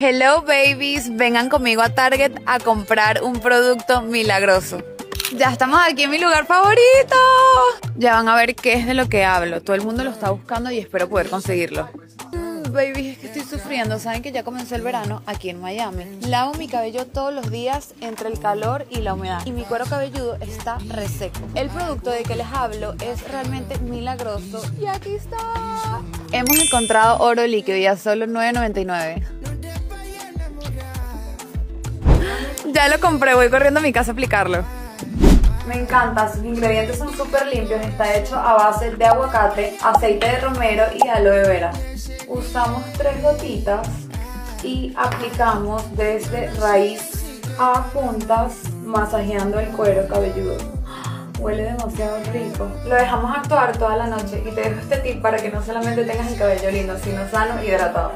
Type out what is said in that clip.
Hello babies, vengan conmigo a Target a comprar un producto milagroso. Ya estamos aquí en mi lugar favorito. Ya van a ver qué es de lo que hablo. Todo el mundo lo está buscando y espero poder conseguirlo. Baby, es que estoy sufriendo. Saben que ya comenzó el verano aquí en Miami. Lavo mi cabello todos los días entre el calor y la humedad y mi cuero cabelludo está reseco. El producto de que les hablo es realmente milagroso y aquí está. Hemos encontrado oro líquido y a solo $9.99. Ya lo compré, voy corriendo a mi casa a aplicarlo. Me encanta, sus ingredientes son súper limpios. Está hecho a base de aguacate, aceite de romero y aloe vera. Usamos 3 gotitas y aplicamos desde raíz a puntas, masajeando el cuero cabelludo. Huele demasiado rico. Lo dejamos actuar toda la noche y te dejo este tip para que no solamente tengas el cabello lindo, sino sano y hidratado.